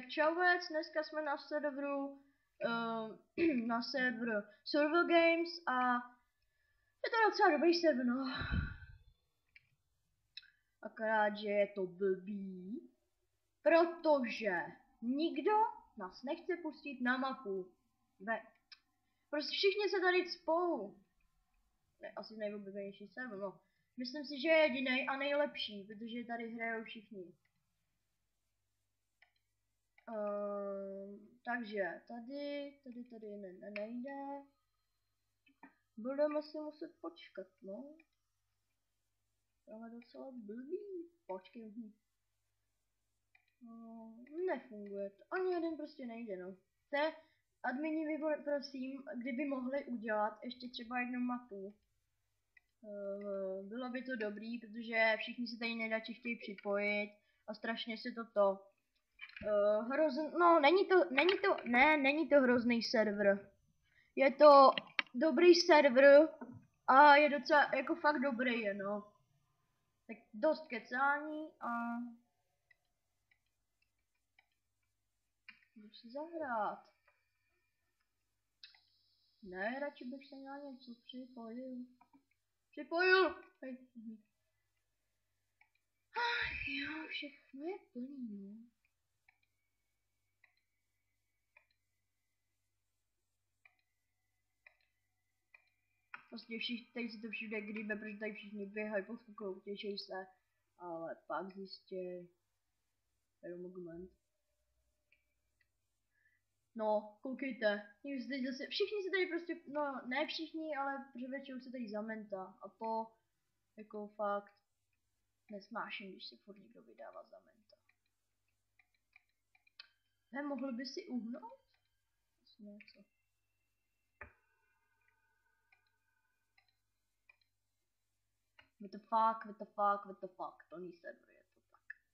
Tak čauvec, dneska jsme na serveru, na serveru Survival Games a je to docela dobrý server, no. Akorát, že je to blbý, protože nikdo nás nechce pustit na mapu. Prostě všichni se tady spolu. Ne, asi nejoblíbenější server, no. Myslím si, že je jediný a nejlepší, protože tady hrajou všichni. Takže tady nejde. Budeme si muset počkat, no. To je docela blbý. Počkej. Nefunguje to. Ani jeden prostě nejde, no. Admini by, prosím, kdyby mohli udělat ještě třeba jednu mapu. Bylo by to dobrý, protože všichni se tady nejradši chtějí připojit a strašně se to no, není to hrozný server. Je to dobrý server a je docela jako fakt dobrý, no. Tak dost kecání a jdu si zahrát. Ne, radši bych se na něco připojil. Hej. Ach jo, všechno je plný. Vlastně teď si to všude gríbe, protože tady všichni běhají, poskukou, těší se, ale pak zjistí jenom argument. No, koukejte, všichni se tady prostě, no ne všichni, ale většinou se tady zamenta a to jako fakt nesnáším, když se furt někdo vydává zamenta. Mohl by si uhnout? Asi něco. What the fuck, plný server je to tak.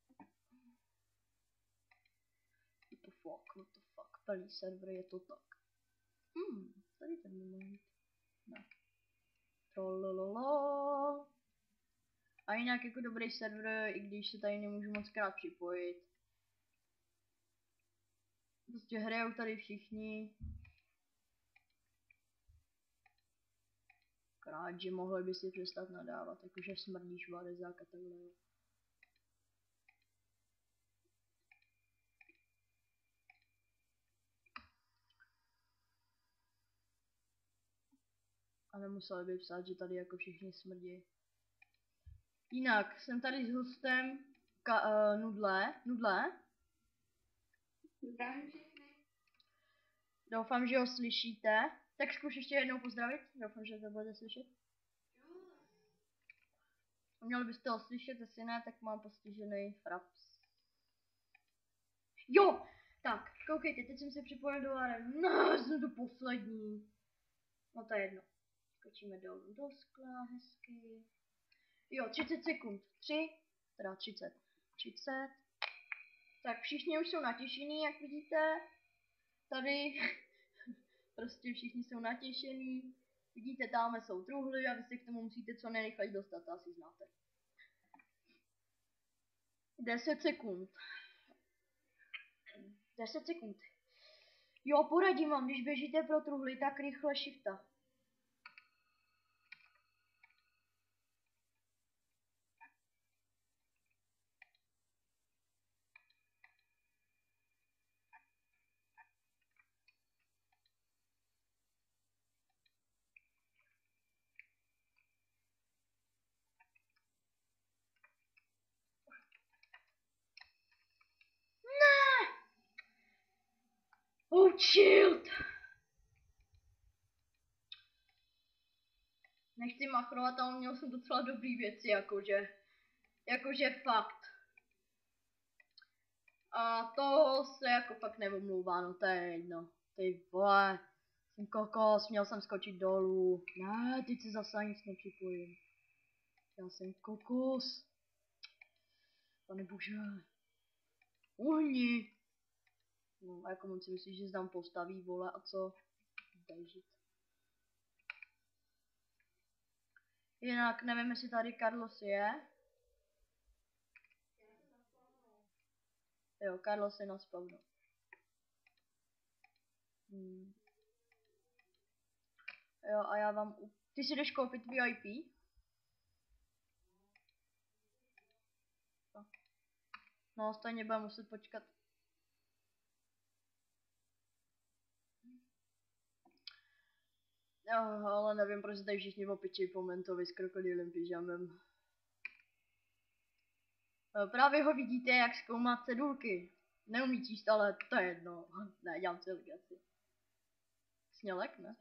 What the fuck, plný server je to tak. Tady ten moment. Ne. Trolololo. A jinak jako dobrý server, i když se tady nemůžu moc krát připojit. Prostě hrajou tady všichni. Krát, že mohli by si přestat nadávat, jakože smrdíš vadezák a takhle. A nemuseli by psát, že tady jako všichni smrdí. Jinak, jsem tady s hostem Nudle. Doufám, že ho slyšíte. Tak zkuš ještě jednou pozdravit. Doufám, že to budete slyšet. Měli byste ho slyšet, jestli ne, tak mám postižený fraps. Jo! Tak, koukejte, teď jsem se připojil do areny. No, jsem to poslední. No to je jedno. Skočíme dolů do skla, hezky. Jo, 30 sekund. 30. Tak všichni už jsou natěšení, jak vidíte. Tady prostě všichni jsou natěšení. Vidíte, tamhle jsou truhly a vy se k tomu musíte co nejrychleji dostat, to asi znáte. 10 sekund. 10 sekund. Jo, poradím vám, když běžíte pro truhly, tak rychle shifta. Oh, shield! Nechci machrovat, ale měl jsem docela dobrý věci, jakože fakt. A to se jako fakt neomlouvá, no to je jedno. Ty vole, jsem kokos, měl jsem skočit dolů. Ne, teď se zase nic nepřipojím. Já jsem kokos. Pane bože. Uhni. No, a jako moc si myslíš, že se tam postaví, vole, a co? Běžit. Jinak nevím, jestli tady Carlos je. Jo, Carlos je na spawnu. Jo, a já vám... Ty si jdeš koupit VIP? No, stejně budeme muset počkat. Jo, ale nevím, proč tady všichni opičí po mentovi s krokodýlem pyžamem. Právě ho vidíte, jak zkoumá cedulky. Neumí číst, ale to je jedno. Ne, dělám si legraci. Snělek, ne?